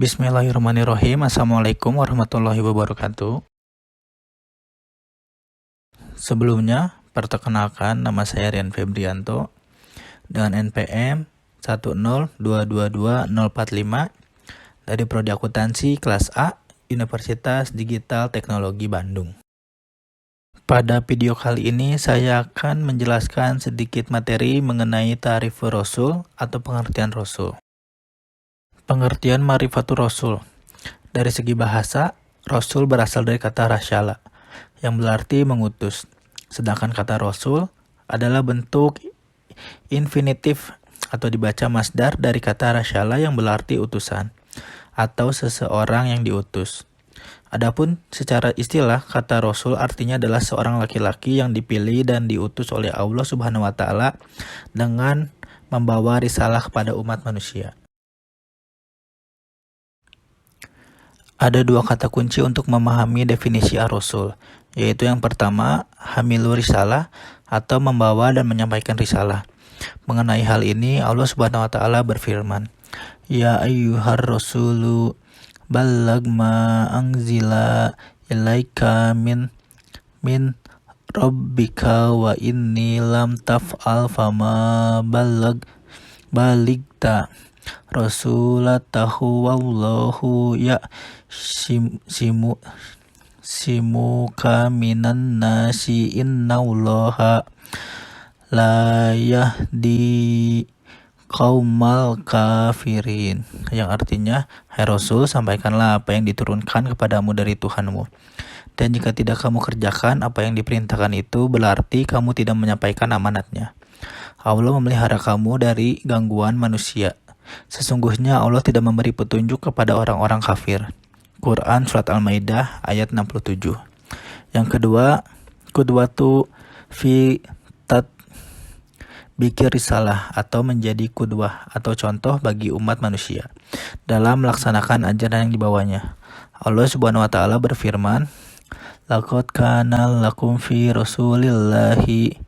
Bismillahirrahmanirrahim. Assalamualaikum warahmatullahi wabarakatuh. Sebelumnya, perkenalkan nama saya Rian Febrianto dengan NPM 102222045 dari Prodi Akuntansi kelas A, Universitas Digital Teknologi Bandung. Pada video kali ini saya akan menjelaskan sedikit materi mengenai ta'rif Rasul atau pengertian Rasul. Pengertian Ma'rifatur Rasul. Dari segi bahasa, Rasul berasal dari kata rasyala, yang berarti mengutus. Sedangkan kata Rasul adalah bentuk infinitif atau dibaca masdar dari kata rasyala yang berarti utusan, atau seseorang yang diutus. Adapun secara istilah, kata Rasul artinya adalah seorang laki-laki yang dipilih dan diutus oleh Allah Subhanahu wa Ta'ala dengan membawa risalah kepada umat manusia. Ada dua kata kunci untuk memahami definisi ar-rasul, yaitu yang pertama, hamilu risalah atau membawa dan menyampaikan risalah. Mengenai hal ini, Allah Subhanahu wa Ta'ala berfirman, Ya ayyuhar rasulu balagh ma anzila ilaika min rabbika wa inni lam taf'al fama baligta rasulatahu wallahu ya simuka minan nasi innallaha la yahdi qaumal kafirin, yang artinya, hai Rasul, sampaikanlah apa yang diturunkan kepadamu dari Tuhanmu, dan jika tidak kamu kerjakan apa yang diperintahkan itu, berarti kamu tidak menyampaikan amanatnya. Allah memelihara kamu dari gangguan manusia. Sesungguhnya Allah tidak memberi petunjuk kepada orang-orang kafir. Quran Surat Al-Maidah ayat 67. Yang kedua, qudwatu fi tatbiqir risalah atau menjadi qudwah atau contoh bagi umat manusia dalam melaksanakan ajaran yang dibawanya. Allah Subhanahu wa Ta'ala berfirman, Laqad kana lakum fi Rasulillahi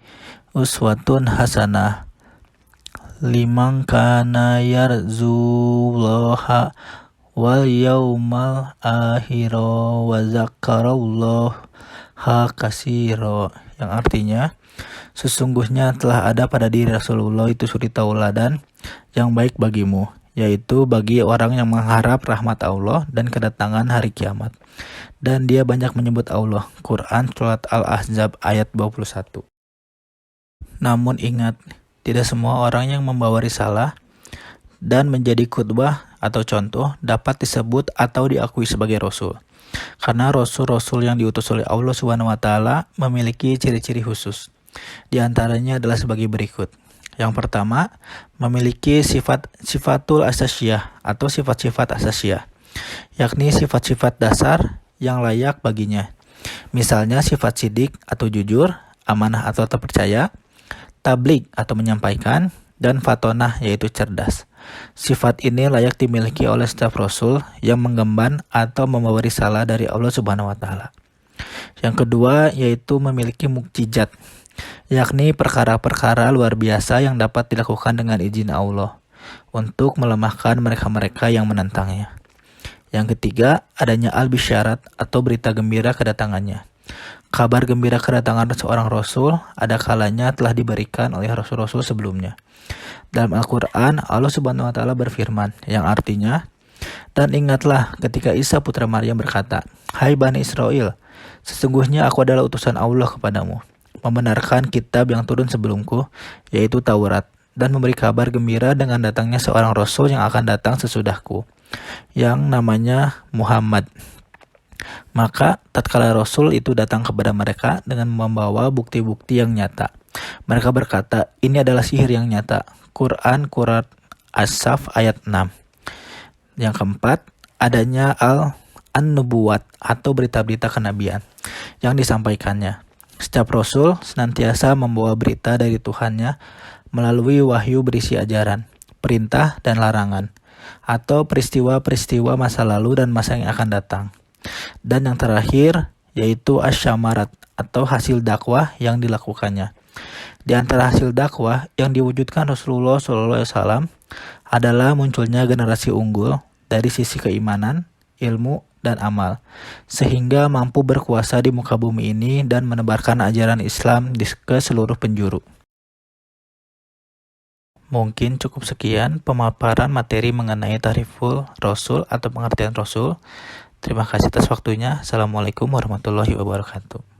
uswatun hasanah liman kana yarjullaha wal yaumal akhira wa dzakarallaha katsira, yang artinya, sesungguhnya telah ada pada diri Rasulullah itu suri tauladan yang baik bagimu, yaitu bagi orang yang mengharap rahmat Allah dan kedatangan hari kiamat, dan dia banyak menyebut Allah. Quran Surat Al-Ahzab ayat 21. Namun ingat, tidak semua orang yang membawa risalah dan menjadi qudwah atau contoh dapat disebut atau diakui sebagai rasul. Karena rasul-rasul yang diutus oleh Allah Subhanahu wa Ta'ala memiliki ciri-ciri khusus. Di antaranya adalah sebagai berikut. Yang pertama, memiliki sifatul asasiyah atau sifat-sifat asasiyah, yakni sifat-sifat dasar yang layak baginya. Misalnya sifat sidik atau jujur, amanah atau terpercaya, tabligh atau menyampaikan, dan fatonah yaitu cerdas. Sifat ini layak dimiliki oleh setiap rasul yang menggemban atau membawa risalah dari Allah Subhanahu wa Ta'ala. Yang kedua yaitu memiliki mukjizat, yakni perkara-perkara luar biasa yang dapat dilakukan dengan izin Allah untuk melemahkan mereka-mereka yang menentangnya. Yang ketiga, adanya al-bisyarat atau berita gembira kedatangannya. Kabar gembira kedatangan seorang rasul ada kalanya telah diberikan oleh rasul-rasul sebelumnya. Dalam Al-Quran, Allah Subhanahu wa Ta'ala berfirman, yang artinya, dan ingatlah ketika Isa putra Maryam berkata, Hai Bani Israel, sesungguhnya aku adalah utusan Allah kepadamu, membenarkan kitab yang turun sebelumku, yaitu Taurat, dan memberi kabar gembira dengan datangnya seorang rasul yang akan datang sesudahku, yang namanya Muhammad. Maka tatkala Rasul itu datang kepada mereka dengan membawa bukti-bukti yang nyata, mereka berkata, ini adalah sihir yang nyata. Quran Surat As-Saff ayat 6. Yang keempat, adanya an-nubuwat atau berita-berita kenabian yang disampaikannya. Setiap Rasul senantiasa membawa berita dari Tuhannya melalui wahyu berisi ajaran, perintah dan larangan, atau peristiwa-peristiwa masa lalu dan masa yang akan datang. Dan yang terakhir yaitu asyamarat atau hasil dakwah yang dilakukannya. Di antara hasil dakwah yang diwujudkan Rasulullah SAW adalah munculnya generasi unggul dari sisi keimanan, ilmu, dan amal, sehingga mampu berkuasa di muka bumi ini dan menebarkan ajaran Islam ke seluruh penjuru. Mungkin cukup sekian pemaparan materi mengenai Ta'riful Rasul atau pengertian Rasul. Terima kasih atas waktunya. Assalamualaikum warahmatullahi wabarakatuh.